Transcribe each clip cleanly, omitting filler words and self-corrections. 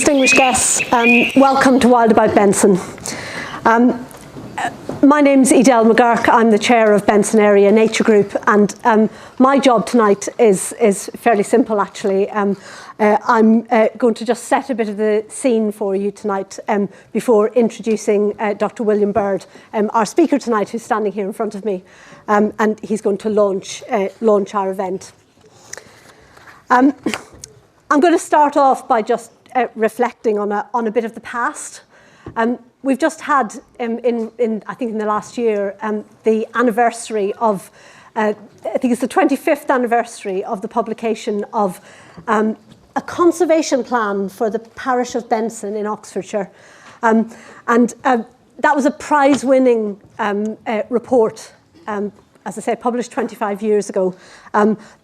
distinguished guests, welcome to Wild About Benson. My name's Edel McGurk. I'm the chair of Benson Area Nature Group, and my job tonight is fairly simple, actually. I'm going to just set a bit of the scene for you tonight before introducing Dr. William Bird, our speaker tonight, who's standing here in front of me, and he's going to launch our event. I'm going to start off by just reflecting on a bit of the past. We've just had, I think in the last year, the anniversary of, I think it's the 25th anniversary of the publication of a conservation plan for the parish of Benson in Oxfordshire. And that was a prize-winning report, as I say, published 25 years ago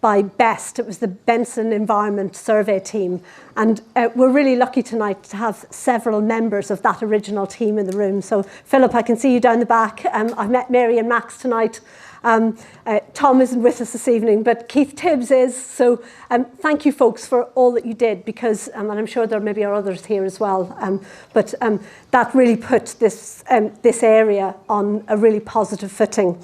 by BEST. It was the Benson Environment Survey Team. And we're really lucky tonight to have several members of that original team in the room. So, Philip, I can see you down the back. I've met Mary and Max tonight. Tom isn't with us this evening, but Keith Tibbs is. So thank you, folks, for all that you did, because, and I'm sure there maybe are others here as well, but that really put this area on a really positive footing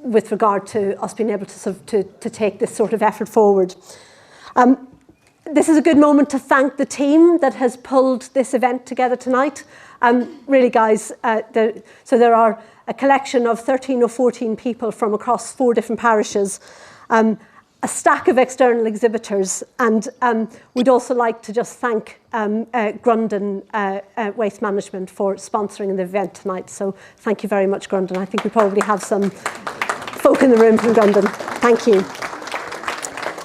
with regard to us being able to take this sort of effort forward. This is a good moment to thank the team that has pulled this event together tonight. Really, guys, so there are a collection of 13 or 14 people from across 4 different parishes, a stack of external exhibitors, and we'd also like to just thank Grundon Waste Management for sponsoring the event tonight. So thank you very much, Grundon. I think we probably have some folk in the room from Grundon. Thank you.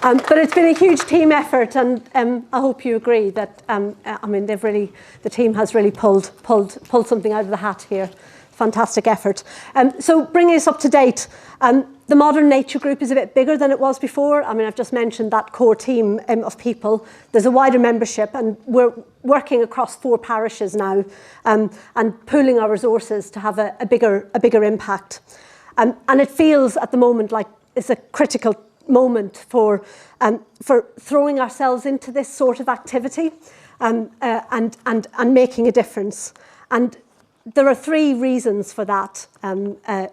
But it's been a huge team effort, and I hope you agree that I mean the team has really pulled something out of the hat here. Fantastic effort. So bringing us up to date, the Modern Nature Group is a bit bigger than it was before. I mean, I've just mentioned that core team of people. There's a wider membership, and we're working across 4 parishes now, and pooling our resources to have a bigger impact. And it feels at the moment like it's a critical moment for throwing ourselves into this sort of activity and making a difference. And there are 3 reasons for that,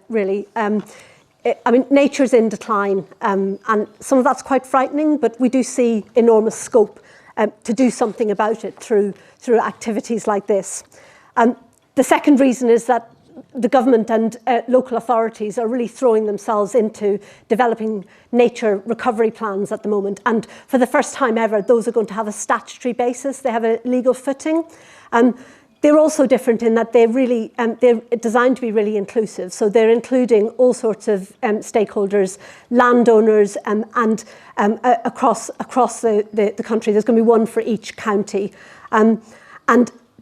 really. I mean, nature's in decline, and some of that's quite frightening, but we do see enormous scope to do something about it through activities like this. The second reason is that the government and local authorities are really throwing themselves into developing nature recovery plans at the moment. And for the first time ever, those are going to have a statutory basis. They have a legal footing. They're also different in that they're designed to be really inclusive. So they're including all sorts of stakeholders, landowners, and across the country. There's going to be one for each county. And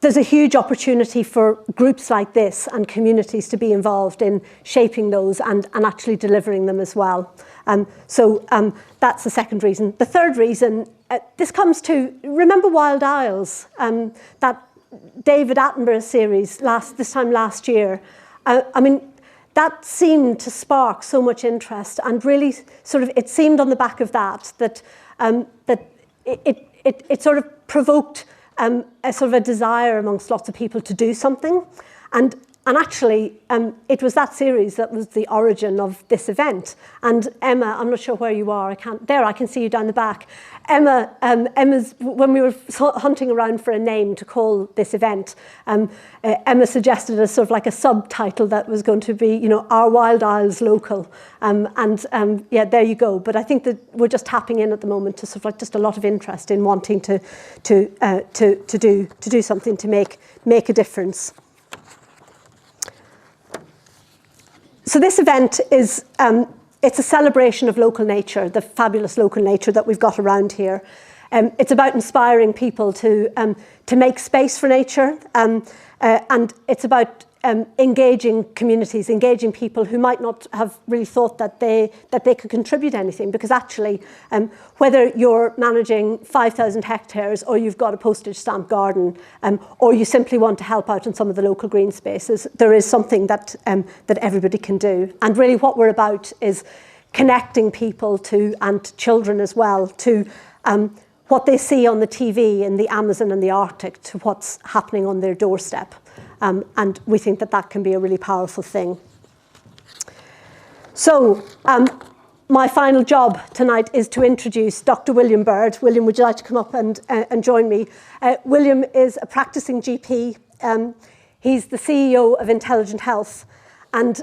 there's a huge opportunity for groups like this and communities to be involved in shaping those and actually delivering them as well. So that's the second reason. The third reason, this comes to, remember Wild Isles, that David Attenborough series this time last year. I mean, that seemed to spark so much interest, and really sort of, it seemed on the back of that it sort of provoked a sort of a desire amongst lots of people to do something. And actually, it was that series that was the origin of this event. And Emma, I'm not sure where you are. I can see you down the back. Emma's, when we were hunting around for a name to call this event, Emma suggested a sort of like a subtitle that was going to be, Our Wild Isles Local. Yeah, there you go. But I think that we're just tapping in at the moment to sort of like just a lot of interest in wanting to do something to make a difference. So this event is, it's a celebration of local nature, the fabulous local nature that we've got around here. It's about inspiring people to make space for nature, and it's about engaging communities, engaging people who might not have really thought that they could contribute anything, because actually, whether you're managing 5,000 hectares or you've got a postage stamp garden, or you simply want to help out in some of the local green spaces, there is something that everybody can do. And really what we're about is connecting people to, and children as well, to what they see on the TV in the Amazon and the Arctic to what's happening on their doorstep. And we think that that can be a really powerful thing. So my final job tonight is to introduce Dr. William Bird. William, would you like to come up and join me? William is a practicing GP. He's the CEO of Intelligent Health, and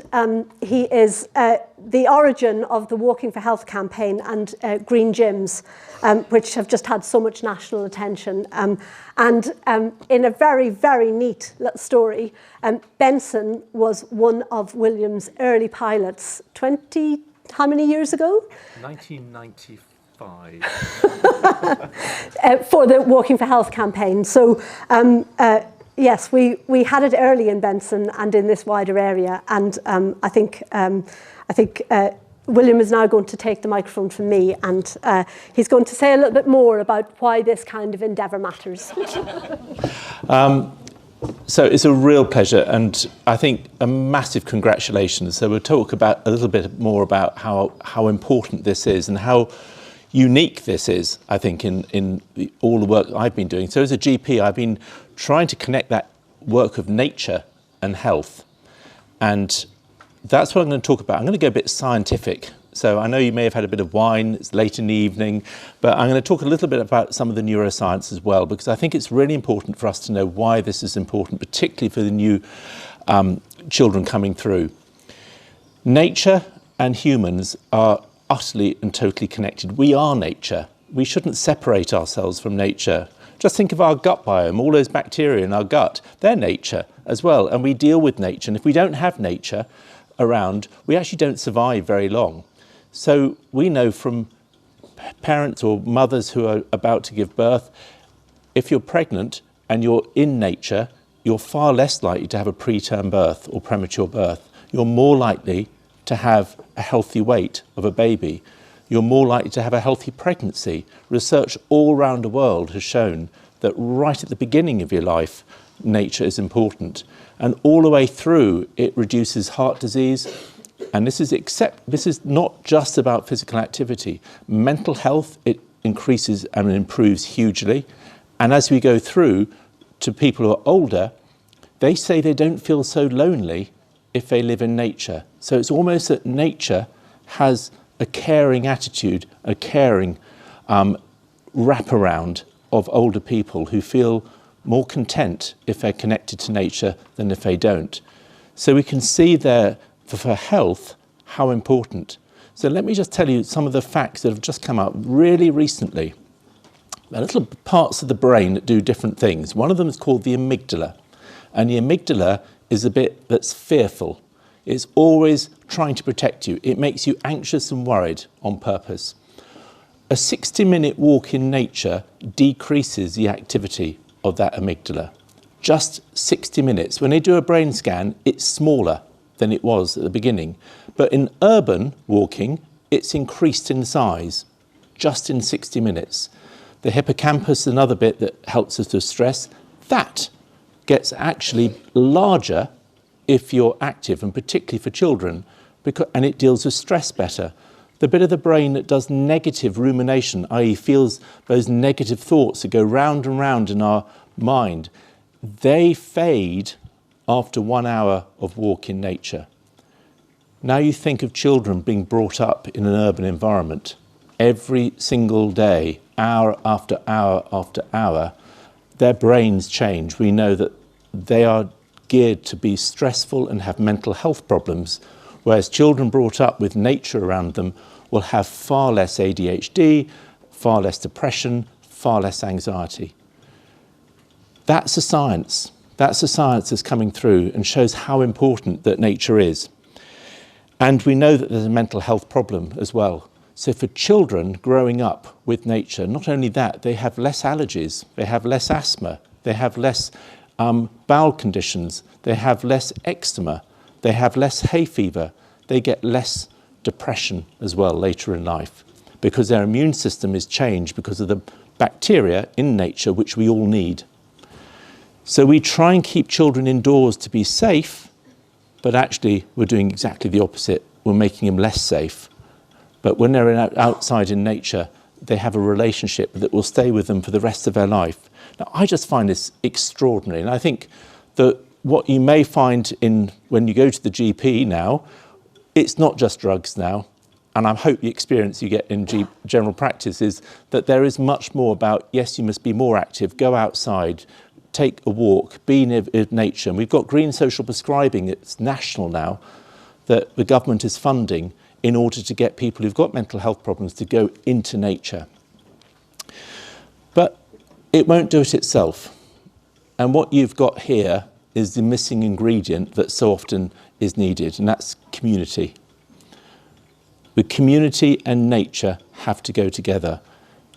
he is the origin of the Walking for Health campaign and Green Gyms, which have just had so much national attention. And in a very, very neat little story, Benson was one of William's early pilots, how many years ago? 1995. For the Walking for Health campaign. So yes, we had it early in Benson and in this wider area, and I think William is now going to take the microphone from me, and he's going to say a little bit more about why this kind of endeavour matters. So it's a real pleasure, and I think a massive congratulations. So we'll talk about a little bit more about how important this is and how unique this is, I think, in all the work I've been doing. So as a GP, I've been trying to connect that work of nature and health. And that's what I'm going to talk about. I'm going to go a bit scientific. So I know you may have had a bit of wine, it's late in the evening, but I'm going to talk a little bit about some of the neuroscience as well, because I think it's really important for us to know why this is important, particularly for the new children coming through. Nature and humans are utterly and totally connected. We are nature. We shouldn't separate ourselves from nature. Just think of our gut biome, all those bacteria in our gut, they're nature as well, and we deal with nature. And if we don't have nature around, we actually don't survive very long. So we know from parents or mothers who are about to give birth, if you're pregnant and you're in nature, you're far less likely to have a preterm birth or premature birth. You're more likely to have a healthy weight of a baby. You're more likely to have a healthy pregnancy. Research all around the world has shown that right at the beginning of your life, nature is important. And all the way through, it reduces heart disease. And this is not just about physical activity. Mental health, it increases and improves hugely. And as we go through to people who are older, they say they don't feel so lonely if they live in nature. So it's almost that nature has a caring attitude, a caring wraparound of older people who feel more content if they're connected to nature than if they don't. So we can see there, for health, how important. So let me just tell you some of the facts that have just come out really recently. There are little parts of the brain that do different things. One of them is called the amygdala. And the amygdala is a bit that's fearful. It's always trying to protect you. It makes you anxious and worried on purpose. A 60-minute walk in nature decreases the activity of that amygdala. Just 60 minutes. When they do a brain scan, it's smaller than it was at the beginning. But in urban walking, it's increased in size, just in 60 minutes. The hippocampus, another bit that helps us with stress, that gets actually larger if you're active, and particularly for children, and it deals with stress better. The bit of the brain that does negative rumination, i.e. feels those negative thoughts that go round and round in our mind, they fade after 1 hour of walk in nature. Now you think of children being brought up in an urban environment every single day, hour after hour after hour, their brains change. We know that they are geared to be stressful and have mental health problems, whereas children brought up with nature around them will have far less ADHD, far less depression, far less anxiety. That's a science. That's a science that's coming through and shows how important that nature is. And we know that there's a mental health problem as well. So for children growing up with nature, not only that, they have less allergies, they have less asthma, they have less bowel conditions, they have less eczema, they have less hay fever, they get less depression as well later in life, because their immune system is changed because of the bacteria in nature which we all need. So we try and keep children indoors to be safe, but actually we're doing exactly the opposite. We're making them less safe. But when they're outside in nature, they have a relationship that will stay with them for the rest of their life. Now, I just find this extraordinary. And I think that what you may find when you go to the GP now, it's not just drugs now. And I hope the experience you get in general practice is that there is much more about, yes, you must be more active, go outside, take a walk, be near nature. And we've got green social prescribing, it's national now, that the government is funding in order to get people who've got mental health problems to go into nature. But it won't do it itself. And what you've got here is the missing ingredient that so often is needed, and that's community. The community and nature have to go together.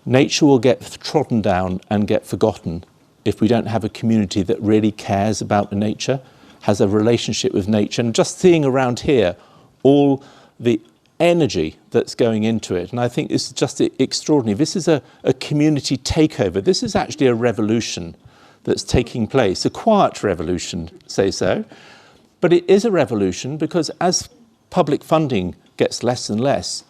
Nature will get trodden down and get forgotten if we don't have a community that really cares about the nature, has a relationship with nature. And just seeing around here all the energy that's going into it, and I think this is just extraordinary. This is a community takeover. This is actually a revolution that's taking place, a quiet revolution, say so. But it is a revolution because as public funding gets less and less,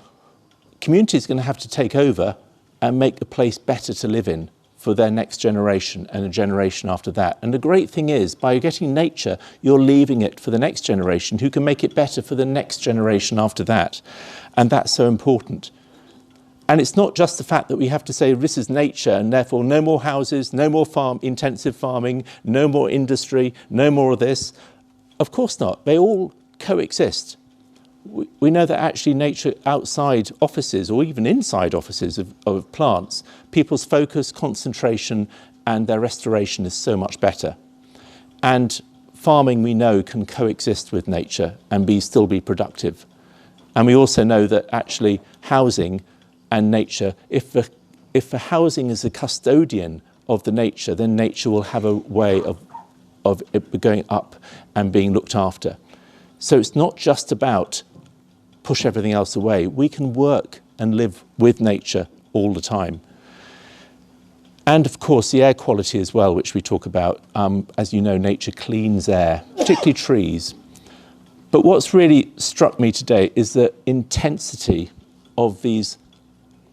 community is going to have to take over and make the place better to live in for their next generation and a generation after that. And the great thing is, by getting nature, you're leaving it for the next generation who can make it better for the next generation after that. And that's so important. And it's not just the fact that we have to say this is nature and therefore no more houses, no more intensive farming, no more industry, no more of this. Of course not. They all coexist. We know that actually nature outside offices or even inside offices of plants, people's focus, concentration and their restoration is so much better. And farming, we know, can coexist with nature and still be productive. And we also know that actually housing and nature, if the housing is a custodian of the nature, then nature will have a way of it going up and being looked after. So it's not just about push everything else away. We can work and live with nature all the time. And of course, the air quality as well, which we talk about. As you know, nature cleans air, particularly trees. But what's really struck me today is the intensity of these,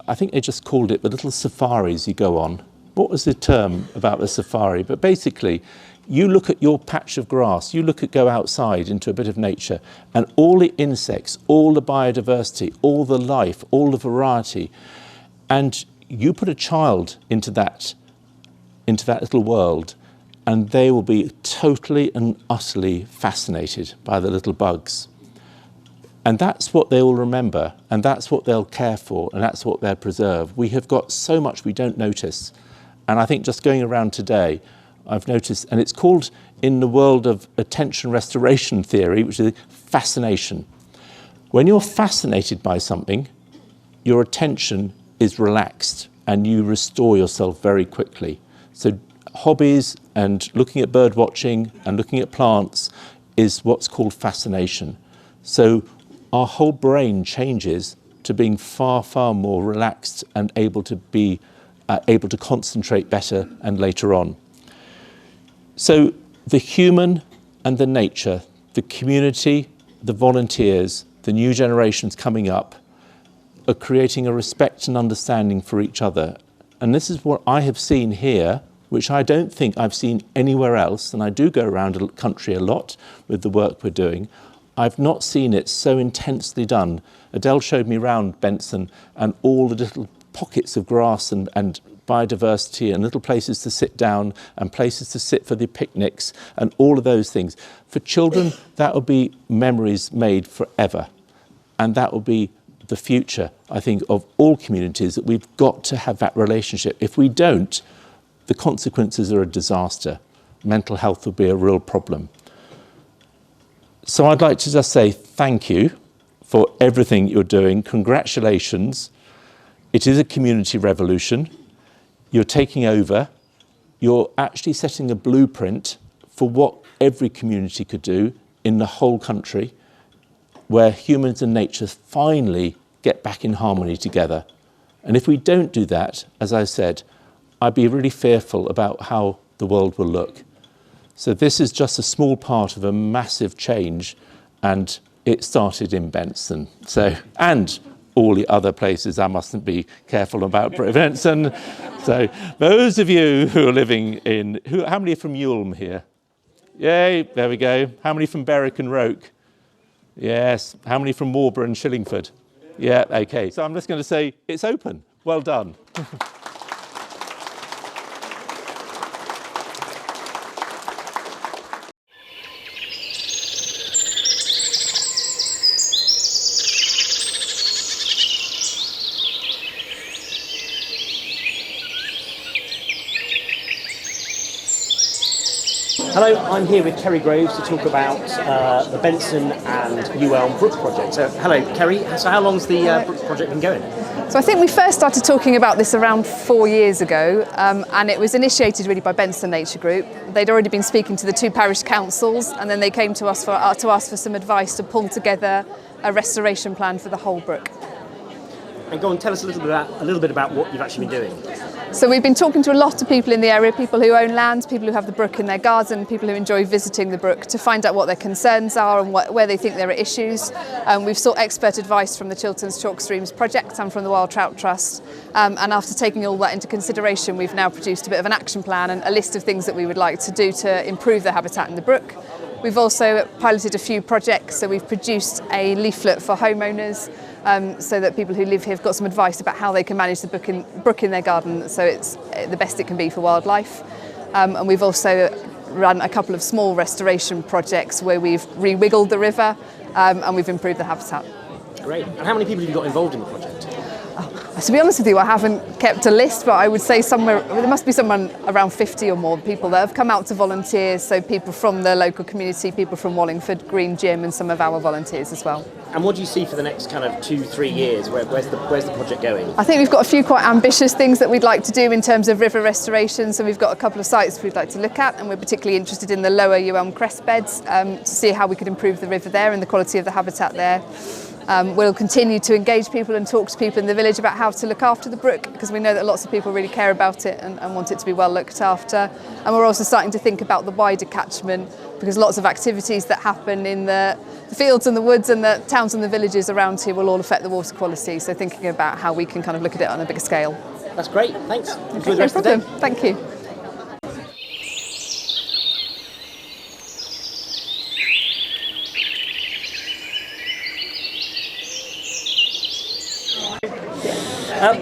I think they just called it the little safaris you go on. What was the term about the safari? But basically, you look at your patch of grass, go outside into a bit of nature, and all the insects, all the biodiversity, all the life, all the variety, and you put a child into that little world, and they will be totally and utterly fascinated by the little bugs. And that's what they will remember, and that's what they'll care for, and that's what they'll preserve. We have got so much we don't notice. And I think just going around today, I've noticed, and it's called in the world of attention restoration theory, which is fascination. When you're fascinated by something, your attention is relaxed and you restore yourself very quickly. So hobbies and looking at bird watching and looking at plants is what's called fascination. So our whole brain changes to being far, far more relaxed and able to concentrate better and later on. So the human and the nature, the community, the volunteers, the new generations coming up are creating a respect and understanding for each other. And this is what I have seen here, which I don't think I've seen anywhere else. And I do go around the country a lot with the work we're doing. I've not seen it so intensely done. Adele showed me around Benson and all the little pockets of grass and biodiversity and little places to sit down and places to sit for the picnics and all of those things. For children, that will be memories made forever. And that will be the future, I think, of all communities, that we've got to have that relationship. If we don't, the consequences are a disaster. Mental health will be a real problem. So I'd like to just say thank you for everything you're doing. Congratulations. It is a community revolution. You're taking over. You're actually setting a blueprint for what every community could do in the whole country, where humans and nature finally get back in harmony together. And if we don't do that, as I said, I'd be really fearful about how the world will look. So this is just a small part of a massive change, and it started in Benson. And all the other places I mustn't be careful about Benson. So those of you who are living in, how many are from Ulm here? Yay, there we go. How many from Berwick and Roke? Yes. How many from Marlborough and Shillingford? Yeah, okay. So I'm just going to say it's open. Well done. Hello, I'm here with Kerry Groves to talk about the Benson and Ulm Brook project. So, hello, Kerry. So, how long's the Brook project been going? So I think we first started talking about this around 4 years ago, and it was initiated really by Benson Nature Group. They'd already been speaking to the 2 parish councils, and then they came to us to ask for some advice to pull together a restoration plan for the whole brook. And go on, tell us a little bit about what you've actually been doing. So we've been talking to a lot of people in the area, people who own land, people who have the brook in their garden, people who enjoy visiting the brook, to find out what their concerns are and where they think there are issues. We've sought expert advice from the Chilterns Chalk Streams project and from the Wild Trout Trust. And after taking all that into consideration, we've now produced a bit of an action plan and a list of things that we would like to do to improve the habitat in the brook. We've also piloted a few projects, so we've produced a leaflet for homeowners, so that people who live here have got some advice about how they can manage the brook in their garden so it's the best it can be for wildlife. And we've also run a couple of small restoration projects where we've re-wiggled the river and we've improved the habitat. Great. And how many people have you got involved in the project? To be honest with you, I haven't kept a list, but I would say there must be someone around 50 or more people that have come out to volunteer, so people from the local community, people from Wallingford, Green Gym, and some of our volunteers as well. And what do you see for the next kind of 2-3 years? Where's the project going? I think we've got a few quite ambitious things that we'd like to do in terms of river restoration, so we've got a couple of sites we'd like to look at, and we're particularly interested in the lower Ulm crest beds to see how we could improve the river there and the quality of the habitat there. We'll continue to engage people and talk to people in the village about how to look after the brook, because we know that lots of people really care about it and want it to be well looked after. And we're also starting to think about the wider catchment, because lots of activities that happen in the fields and the woods and the towns and the villages around here will all affect the water quality. So thinking about how we can kind of look at it on a bigger scale. That's great, thanks. Enjoy the No rest of the day. problem. Thank you.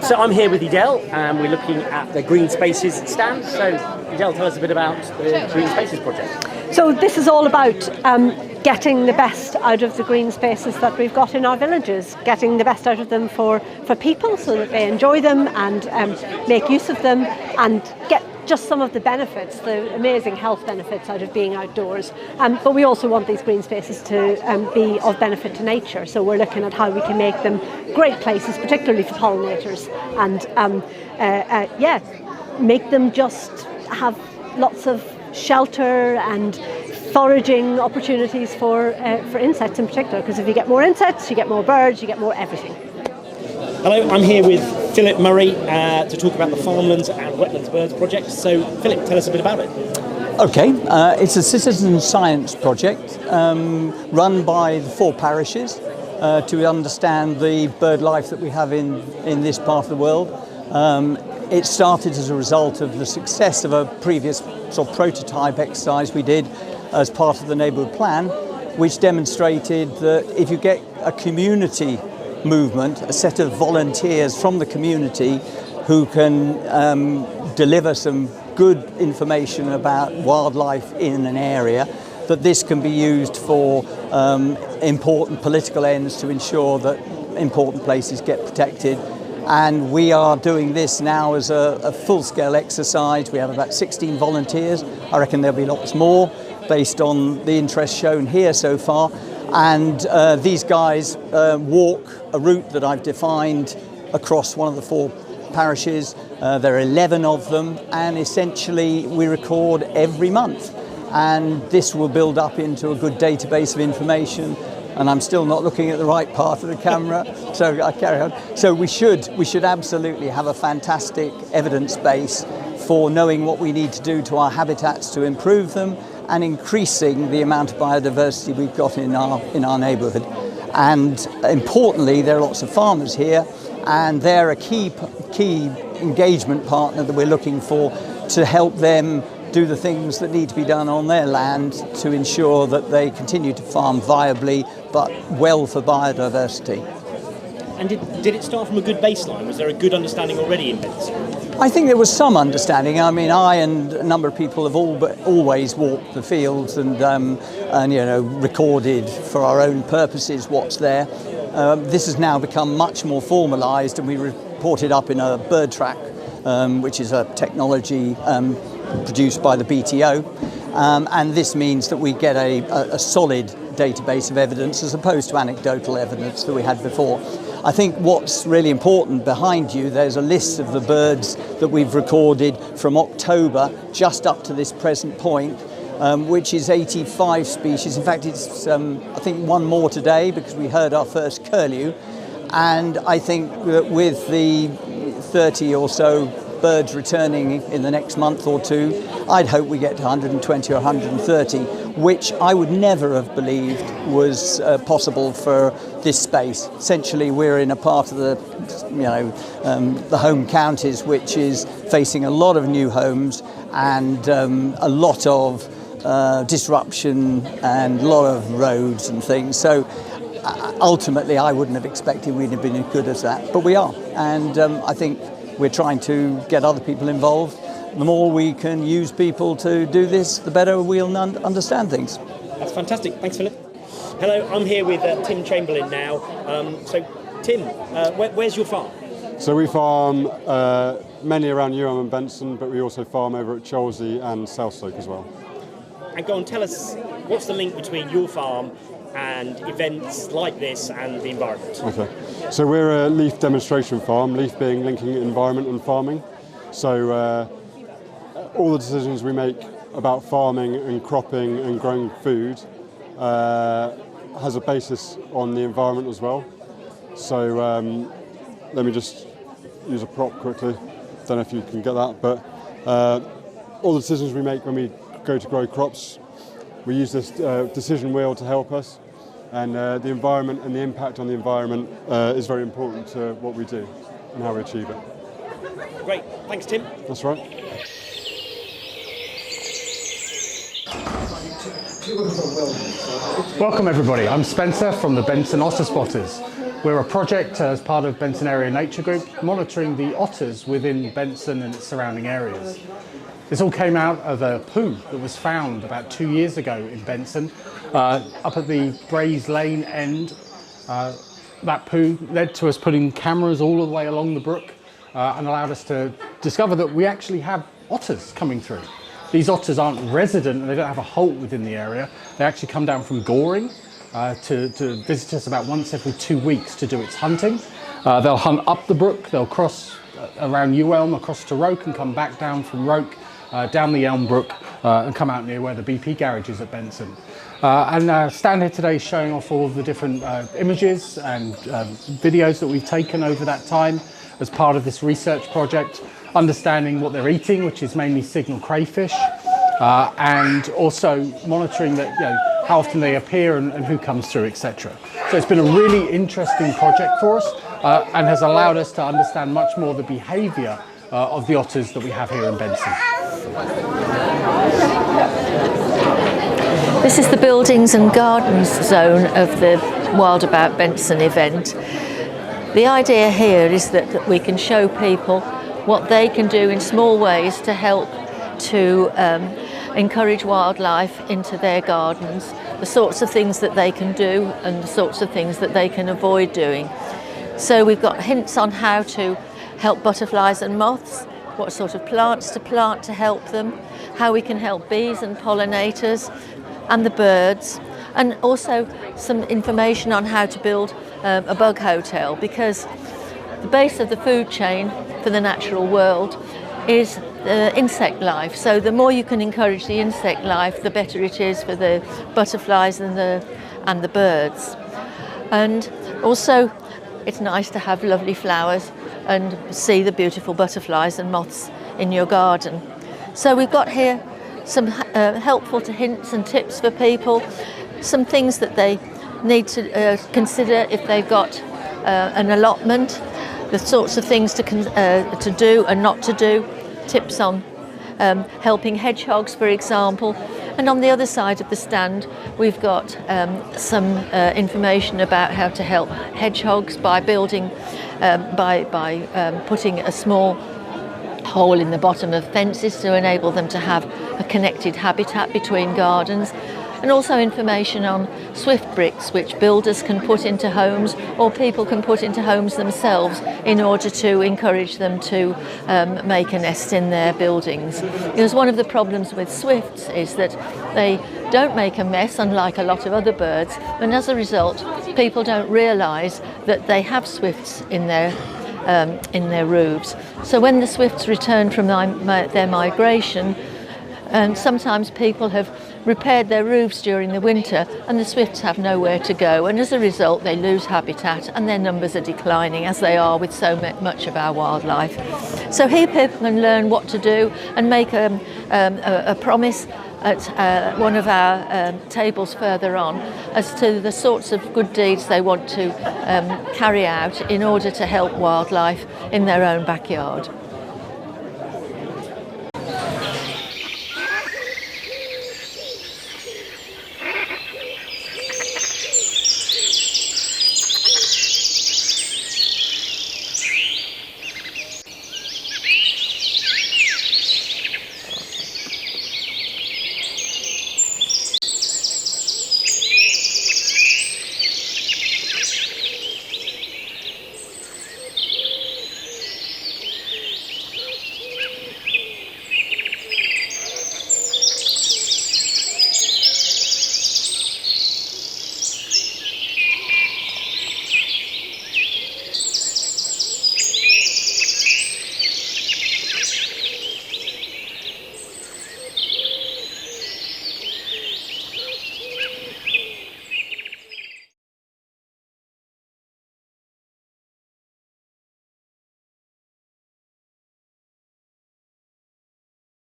So I'm here with Edel, and we're looking at the Green Spaces stand. So Edel, tell us a bit about the Green Spaces project. So this is all about getting the best out of the green spaces that we've got in our villages, getting the best out of them for people so that they enjoy them and make use of them and get just some of the benefits, the amazing health benefits out of being outdoors. But we also want these green spaces to be of benefit to nature. So we're looking at how we can make them great places, particularly for pollinators, and make them just have lots of shelter and foraging opportunities for insects in particular, because if you get more insects, you get more birds, you get more everything. Hello, I'm here with Philip Murray to talk about the Farmlands and Wetlands Birds project. So Philip, tell us a bit about it. Okay, it's a citizen science project run by the 4 parishes to understand the bird life that we have in this part of the world. It started as a result of the success of a previous sort of prototype exercise we did as part of the neighbourhood plan, which demonstrated that if you get a community movement, a set of volunteers from the community who can deliver some good information about wildlife in an area, that this can be used for important political ends to ensure that important places get protected. And we are doing this now as a full-scale exercise. We have about 16 volunteers. I reckon there'll be lots more based on the interest shown here so far. And these guys walk a route that I've defined across one of the 4 parishes. There are 11 of them, and essentially we record every month. And this will build up into a good database of information. And I'm still not looking at the right part of the camera, so I carry on. So we should absolutely have a fantastic evidence base for knowing what we need to do to our habitats to improve them and increasing the amount of biodiversity we've got in our neighbourhood. And importantly, there are lots of farmers here, and they're a key engagement partner that we're looking for to help them do the things that need to be done on their land to ensure that they continue to farm viably but well for biodiversity. And did it start from a good baseline? Was there a good understanding already in Benson? I think there was some understanding. I mean, I and a number of people have always walked the fields and recorded for our own purposes what's there. This has now become much more formalised, and we report it up in a bird track, which is a technology produced by the BTO, and this means that we get a solid database of evidence as opposed to anecdotal evidence that we had before. I think what's really important behind you, there's a list of the birds that we've recorded from October just up to this present point, which is 85 species. In fact, it's I think one more today because we heard our first curlew, and I think that with the 30 or so birds returning in the next month or two, I'd hope we get to 120 or 130, which I would never have believed was possible for this space. Essentially, we're in a part of the home counties which is facing a lot of new homes and a lot of disruption and a lot of roads and things. So ultimately, I wouldn't have expected we'd have been as good as that, but we are. And I think we're trying to get other people involved. The more we can use people to do this, the better we'll understand things. That's fantastic. Thanks, Philip. Hello, I'm here with Tim Chamberlain now. So, Tim, where's your farm? So we farm many around Newham and Benson, but we also farm over at Chelsea and Southstoke as well. And go on, tell us, what's the link between your farm and events like this and the environment? Okay, so we're a leaf demonstration farm, leaf being linking environment and farming. So all the decisions we make about farming and cropping and growing food has a basis on the environment as well. So let me just use a prop quickly. Don't know if you can get that, but all the decisions we make when we go to grow crops, we use this decision wheel to help us, and the environment and the impact on the environment is very important to what we do and how we achieve it. Great, thanks Tim. That's right. Welcome everybody, I'm Spencer from the Benson Otter Spotters. We're a project as part of Benson Area Nature Group monitoring the otters within Benson and its surrounding areas. This all came out of a poo that was found about 2 years ago in Benson, up at the Braes Lane end. That poo led to us putting cameras all the way along the brook and allowed us to discover that we actually have otters coming through. These otters aren't resident and they don't have a holt within the area. They actually come down from Goring to visit us about once every 2 weeks to do its hunting. They'll hunt up the brook, they'll cross around Newelm across to Roke and come back down from Roke down the Elm Brook and come out near where the BP garage is at Benson. And stand here today showing off all of the different images and videos that we've taken over that time as part of this research project, understanding what they're eating, which is mainly signal crayfish, and also monitoring that, how often they appear and who comes through, etc. So it's been a really interesting project for us and has allowed us to understand much more the behaviour of the otters that we have here in Benson. This is the buildings and gardens zone of the Wild About Benson event. The idea here is that we can show people what they can do in small ways to help to encourage wildlife into their gardens, the sorts of things that they can do and the sorts of things that they can avoid doing. So we've got hints on how to help butterflies and moths, what sort of plants to plant to help them, how we can help bees and pollinators and the birds, and also some information on how to build a bug hotel, because the base of the food chain for the natural world is insect life. So the more you can encourage the insect life, the better it is for the butterflies and the birds. And also it's nice to have lovely flowers and see the beautiful butterflies and moths in your garden. So we've got here some helpful hints and tips for people, some things that they need to consider if they've got an allotment, the sorts of things to do and not to do, tips on helping hedgehogs, for example. And on the other side of the stand, we've got some information about how to help hedgehogs by building, by putting a small hole in the bottom of fences to enable them to have a connected habitat between gardens. And also information on swift bricks, which builders can put into homes or people can put into homes themselves in order to encourage them to make a nest in their buildings. Because one of the problems with swifts is that they don't make a mess, unlike a lot of other birds, and as a result people don't realise that they have swifts in their roofs. So when the swifts return from their migration, sometimes people have repaired their roofs during the winter and the swifts have nowhere to go, and as a result they lose habitat and their numbers are declining, as they are with so much of our wildlife. So here people can learn what to do and make a promise at one of our tables further on as to the sorts of good deeds they want to carry out in order to help wildlife in their own backyard.